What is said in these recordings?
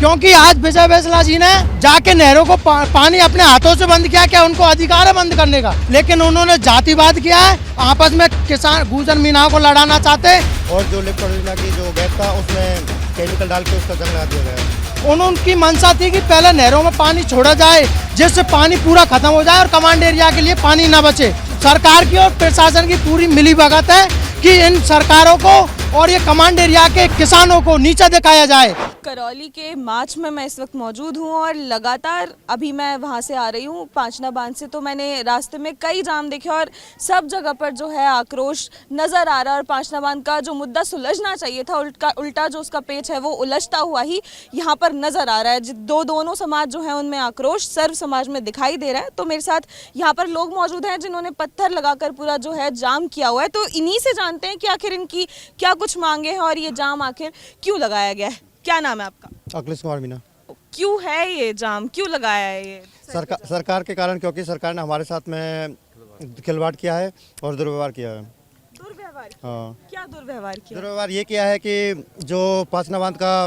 क्योंकि आज विजय वैसला जी ने जाके नहरों को पानी अपने हाथों से बंद किया। क्या उनको अधिकार है बंद करने का? लेकिन उन्होंने जातिवाद किया है, आपस में किसान गुजर मीनाओं को लड़ाना चाहते। और जो लिफ्ट परियोजना की जो गैस था उसमें केमिकल डाल के उसका जंग लगा दिया गया। उनकी मंशा थी कि पहले नहरों में पानी छोड़ा जाए जिससे पानी पूरा खत्म हो जाए और कमांड एरिया के लिए पानी न बचे। सरकार की और प्रशासन की पूरी मिलीभगत है कि इन सरकारों को और ये कमांड एरिया के किसानों को नीचा दिखाया जाए। करौली के मार्च में मैं इस वक्त मौजूद हूँ और लगातार अभी मैं वहाँ से आ रही हूँ पांचना बांध से, तो मैंने रास्ते में कई जाम देखे और सब जगह पर जो है आक्रोश नज़र आ रहा है। और पांचना बांध का जो मुद्दा सुलझना चाहिए था उल्टा जो उसका पेच है वो उलझता हुआ ही यहाँ पर नज़र आ रहा है। दोनों समाज जो है उनमें आक्रोश सर्व समाज में दिखाई दे रहा है। तो मेरे साथ यहाँ पर लोग मौजूद हैं जिन्होंने पत्थर लगाकर पूरा जो है जाम किया हुआ है। तो इन्हीं से जानते हैं कि आखिर इनकी क्या कुछ मांगे हैं और ये जाम आखिर क्यों लगाया गया है। क्या नाम है आपका? अखिलेश कुमार मीना। क्यों है ये जाम, क्यों लगाया है ये? सरकार के कारण, क्योंकि सरकार ने हमारे साथ में खिलवाड़ किया है और दुर्व्यवहार किया है। दुर्व्यवहार? हाँ। क्या दुर्व्यवहार किया? दुर्व्यवहार ये किया है कि जो पांचना बांध का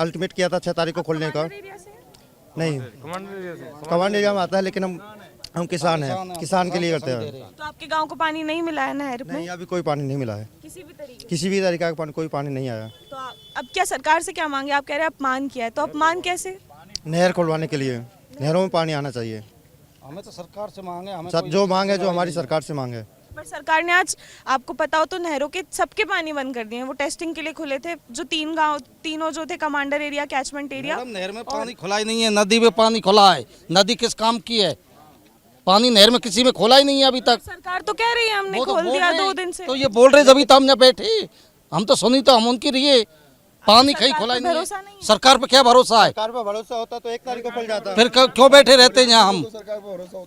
अल्टीमेट किया था 6 तारीख को खोलने का। नहीं, कमांड एरिया में आता है, लेकिन हम किसान हैं, किसान के लिए करते हैं। तो आपके गांव को पानी नहीं मिला है नहर में? नहीं, अभी कोई पानी नहीं मिला है, किसी भी तरीके का कोई पानी नहीं आया। तो अब क्या सरकार से क्या मांगे? आप कह रहे हैं अपमान किया है, तो अपमान कैसे? नहर खुलवाने के लिए, नहरों में पानी आना चाहिए। हमें तो सरकार से मांगे, हमें जो मांग है, जो हमारी सरकार से मांग है। पर सरकार ने आज आपको पता हो तो नहरों के सबके पानी बंद कर दिए हैं। वो टेस्टिंग के लिए खुले थे जो तीनों जो थे कमांडर एरिया, कैचमेंट एरिया। नहर में पानी खुला ही नहीं है, नदी में पानी खुला है। नदी किस काम की है? पानी नहर में किसी में खोला ही नहीं है अभी तक। सरकार तो कह रही है हमने खोल दिया 2 दिन से। तो ये बोल रहे जब तो हम यहाँ बैठे, हम तो सुनी तो हम उनकी रही। पानी कहीं खोला ही नहीं है। सरकार पे क्या भरोसा है? सरकार पे भरोसा होता तो 1 तारीख को खुल जाता। फिर क्यों बैठे रहते हैं यहाँ हम?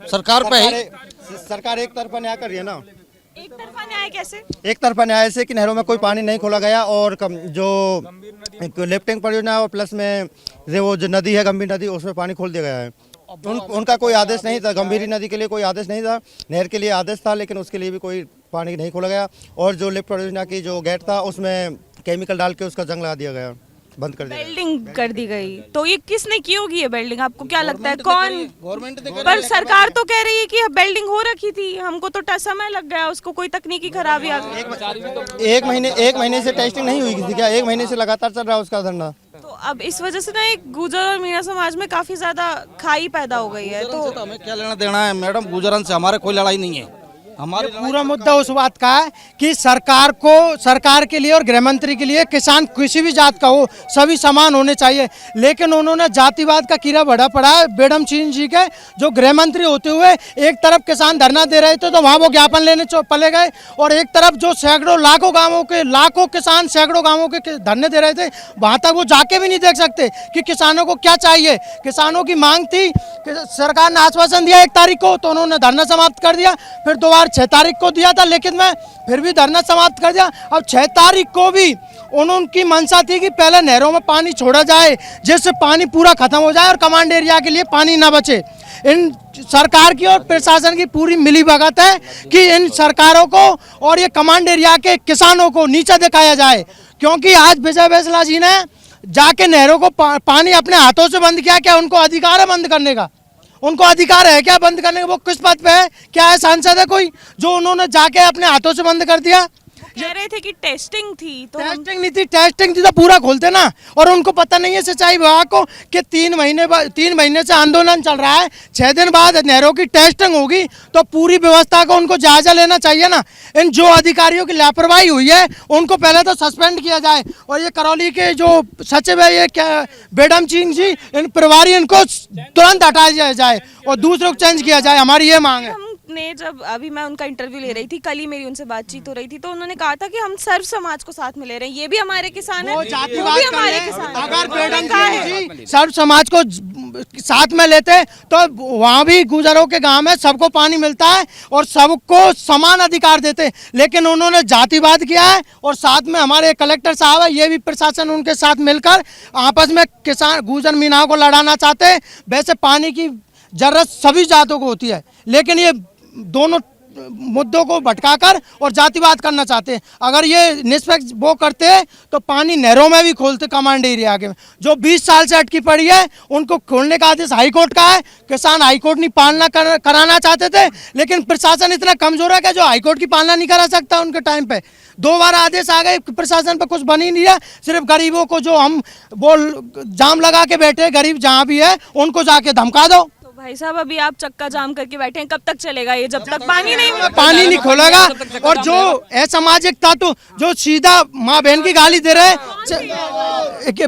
सरकार पे ही सरकार एक तरफा न्याय कर रही है ना। एक तरफा न्याय कैसे? एक तरफा न्याय ऐसे कि नहरों में कोई पानी नहीं खोला गया और जो लिफ्टिंग परियोजना और प्लस में वो जो नदी है गंभीर नदी, उसमें पानी खोल दिया गया है। उनका कोई आदेश नहीं था, गंभीर नदी के लिए कोई आदेश नहीं था, नहर के लिए आदेश था, लेकिन उसके लिए भी कोई पानी नहीं खोला गया। और जो लिफ्ट परियोजना की जो गेट था उसमें केमिकल डाल के उसका जंग लगा दिया गया, बंद कर दिया। बिल्डिंग कर दी गई। तो ये किसने की होगी ये बिल्डिंग? आपको क्या लगता है कौन? गवर्नमेंट। पर सरकार तो कह रही है कि बिल्डिंग हो रखी थी, हमको तो समय लग गया, उसको कोई तकनीकी खराबी आ गई। एक महीने से टेस्टिंग नहीं हुई थी क्या? 1 महीने से लगातार चल रहा है उसका धरना। तो अब इस वजह से ना एक गुर्जर और मीणा समाज में काफी ज्यादा खाई पैदा हो गई है। तो हमें क्या लेना देना है मैडम? गुजरन से हमारे कोई लड़ाई नहीं है। हमारे पूरा मुद्दा उस बात का है कि सरकार के लिए और गृह मंत्री के लिए किसान किसी भी जात का हो सभी समान होने चाहिए। लेकिन उन्होंने जातिवाद का कीड़ा बढ़ा पड़ा है। बेडम सिंह जी के जो गृह मंत्री होते हुए एक तरफ किसान धरना दे रहे थे तो वहाँ वो ज्ञापन लेने पले गए, और एक तरफ जो सैकड़ों लाखों किसान सैकड़ों गाँवों के धरने दे रहे थे, वहाँ तक वो जाके भी नहीं देख सकते कि किसानों को क्या चाहिए। किसानों की मांग थी कि सरकार ने आश्वासन दिया 1 तारीख को, तो उन्होंने धरना समाप्त कर दिया। फिर दोबारा 6 तारीख को दिया था, लेकिन मैं फिर भी धरना समाप्त कर दिया। अब 6 तारीख को भी उनकी मंशा थी कि पहले नहरों में पानी छोड़ा जाए जिससे पानी पूरा खत्म हो जाए और कमांड एरिया के लिए पानी ना बचे। इन सरकार की और प्रशासन की पूरी मिलीभगत है कि इन सरकारों को और ये कमांड एरिया के किसानों को नीचा दिखाया जाए। क्योंकि आज विजय वैसला जी ने जाके नहरों को पानी अपने हाथों से बंद किया। क्या उनको अधिकार है बंद करने का? उनको अधिकार है क्या बंद करने का? वो किस पद पे है? क्या है सांसद है कोई जो उन्होंने जाके अपने हाथों से बंद कर दिया? कह रहे थे कि टेस्टिंग थी, तो टेस्टिंग नहीं थी, टेस्टिंग थी तो पूरा खोलते ना। और उनको पता नहीं है सिंचाई विभाग को कि 3 महीने से आंदोलन चल रहा है, 6 दिन बाद नहरों की टेस्टिंग होगी तो पूरी व्यवस्था को उनको जायजा लेना चाहिए ना। इन जो अधिकारियों की लापरवाही हुई है उनको पहले तो सस्पेंड किया जाए, और ये करौली के जो सचिव है ये क्या बेडम सिंह जी, इन प्रभारी इनको तुरंत हटा दिया जाए और दूसरों को चेंज किया जाए। हमारी ये मांग है। ने जब अभी मैं उनका इंटरव्यू ले रही थी, कल ही मेरी उनसे बातचीत हो रही थी, तो उन्होंने कहा था कि हम सर्व समाज को साथ में ले रहे हैं, ये भी हमारे किसान हैं, वो भी हमारे किसान हैं। अगर बेडम सिंह जी सर्व समाज को साथ में लेते तो वहाँ भी गुजरों के गांव में सबको पानी मिलता है और सबको समान अधिकार देते। लेकिन उन्होंने जातिवाद किया है, और साथ में हमारे कलेक्टर साहब है, ये भी प्रशासन उनके साथ मिलकर आपस में किसान गुजर मीनाओं को लड़ाना चाहते हैं। वैसे पानी की जरूरत सभी जातों को होती है, लेकिन ये दोनों मुद्दों को भटकाकर और जातिवाद करना चाहते हैं। अगर ये निष्पक्ष वो करते तो पानी नहरों में भी खोलते कमांड एरिया के, जो 20 साल से अटकी पड़ी है उनको खोलने का आदेश हाईकोर्ट का है। किसान हाईकोर्ट नहीं पालना कराना चाहते थे, लेकिन प्रशासन इतना कमजोर है कि जो हाईकोर्ट की पालना नहीं करा सकता उनके टाइम पे। 2 बार आदेश आ गए, प्रशासन पे कुछ बन ही नहीं है। सिर्फ गरीबों को जो हम वो जाम लगा के बैठे, गरीब जहाँ भी है उनको जाके धमका दो। तो भाई साहब अभी आप चक्का जाम करके बैठे हैं, कब तक चलेगा ये? जब तक पानी नहीं खोलेगा। और जो असामाजिक तत्व जो सीधा माँ बहन की गाली दे रहे हैं,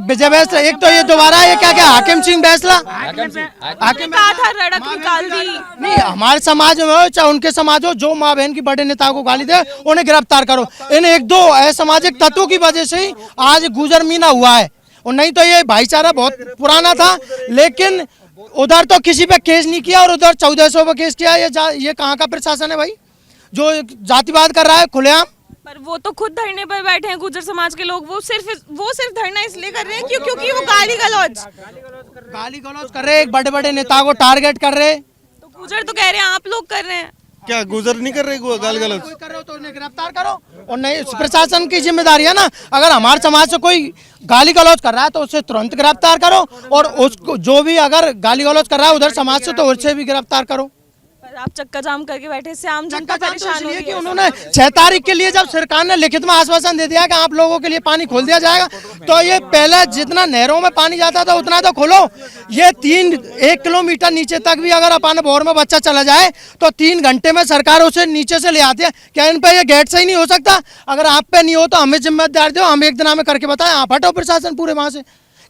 विजय बैसला, एक तो ये दोबारा ये क्या हाकिम सिंह बैसला, हाकिम कहा था रड़क निकाल दी। नहीं, हमारे समाज में हो चाहे उनके समाज हो, जो माँ बहन की बड़े नेताओं को गाली दे उन्हें गिरफ्तार करो। इन 1-2 असामाजिक तत्वों की वजह से ही आज गुजर मीना हुआ है, और नहीं तो ये भाईचारा बहुत पुराना था। लेकिन उधर तो किसी पे केस नहीं किया और उधर 1400 पे केस किया। ये कहाँ का प्रशासन है भाई जो जातिवाद कर रहा है खुलेआम? पर वो तो खुद धरने पर बैठे हैं गुर्जर समाज के लोग। वो सिर्फ धरना इसलिए कर रहे हैं क्योंकि वो गाली गलौज कर रहे हैं, एक बड़े नेता को टारगेट कर रहे हैं। तो गुर्जर तो कह रहे हैं आप लोग कर रहे हैं, क्या गुजर नहीं कर रहे गाली गलौज? कोई कर रहे हो तो उन्हें गिरफ्तार करो। और नहीं, प्रशासन की जिम्मेदारी है ना, अगर हमारे समाज से कोई गाली गलौज कर रहा है तो उसे तुरंत गिरफ्तार करो, और उसको जो भी अगर गाली गलौज कर रहा है उधर समाज से तो उसे भी गिरफ्तार करो। पर आप चक्का जाम करके बैठे से आम जनता परेशान हो रही कि है। उन्होंने 6 तारीख के लिए जब सरकार ने लिखित में आश्वासन दे दिया कि आप लोगों के लिए पानी खोल दिया जाएगा, तो ये पहले जितना नहरों में पानी जाता था उतना तो खोलो। ये 1 किलोमीटर नीचे तक भी अगर अपन भोर में बच्चा चला जाए तो 3 घंटे में सरकार उसे नीचे से ले आती है। क्या इन पे ये गेट सही नहीं हो सकता? अगर आप पे नहीं हो तो हमें जिम्मेदारी दो, हम एक दिन हमें करके बताएं। आप हटो प्रशासन पूरे वहाँ से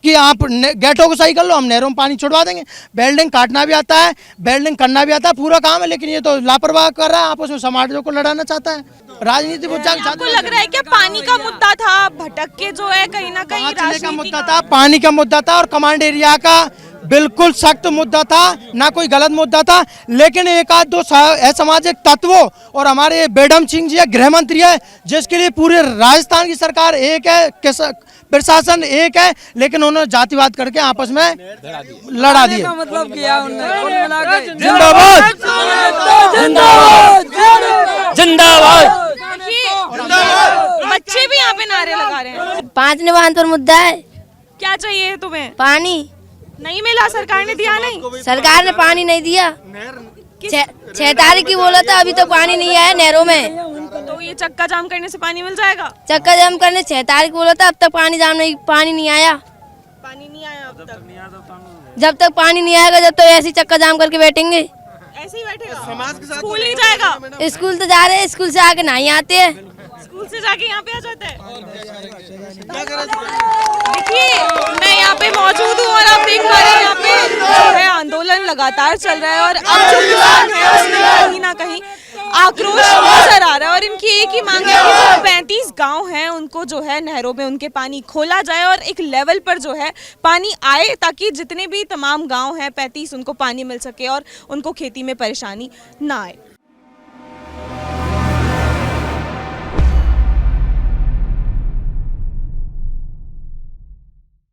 कि आप गेटों को सही कर लो, हम नहरों में पानी छुड़वा देंगे। बेल्डिंग काटना भी आता है, बेल्डिंग करना भी आता है, पूरा काम है, लेकिन ये तो लापरवाह कर रहा है, आपस में समाजों को लड़ाना चाहता है, राजनीति आपको लग रहा है क्या पानी का मुद्दा था भटक के जो है कहीं ना कहीं का मुद्दा था, पानी का मुद्दा था और कमांड एरिया का बिल्कुल सख्त मुद्दा था, ना कोई गलत मुद्दा था। लेकिन 1-2 असामाजिक तत्वों और हमारे बेडम सिंह जी गृह मंत्री है, जिसके लिए पूरे राजस्थान की सरकार एक है, प्रशासन एक है, लेकिन उन्होंने जातिवाद करके आपस में लड़ा दिया। मतलब किया उन्होंने। जिंदाबाद जिंदाबाद। बच्चे भी यहाँ पे नारे लगा रहे हैं। 5 निवान पर मुद्दा है। क्या चाहिए तुम्हें? पानी नहीं मिला, सरकार ने दिया नहीं। सरकार ने पानी नहीं दिया। 6 तारीख की बोला था, अभी तो पानी नहीं आया नहरों में। तो ये चक्का जाम करने से पानी मिल जाएगा? चक्का जाम करने 6 तारीख बोला था, अब तक पानी नहीं आया। पानी नहीं आया अब तक। जब तक पानी नहीं आएगा जब तो ऐसे ही चक्का जाम करके बैठेंगे। ऐसे ही बैठेगा? स्कूल नहीं जाएगा? स्कूल तो जा रहे हैं, स्कूल से आके नहीं आते हैं। स्कूल से जाके यहाँ पे आ जाते हैं। देखिए मैं यहाँ पे मौजूद हूँ और आप देख पा रहे हैं यहाँ पे जो है आंदोलन लगातार चल रहा है, और अब जो किसान है उसमें कहीं ना कहीं आक्रोश नजर आ रहा है। और इनकी एक ही मांग है कि जो 35 गांव हैं उनको जो है नहरों में उनके पानी खोला जाए और एक लेवल पर जो है पानी आए, ताकि जितने भी तमाम गांव हैं 35 उनको पानी मिल सके और उनको खेती में परेशानी ना आए।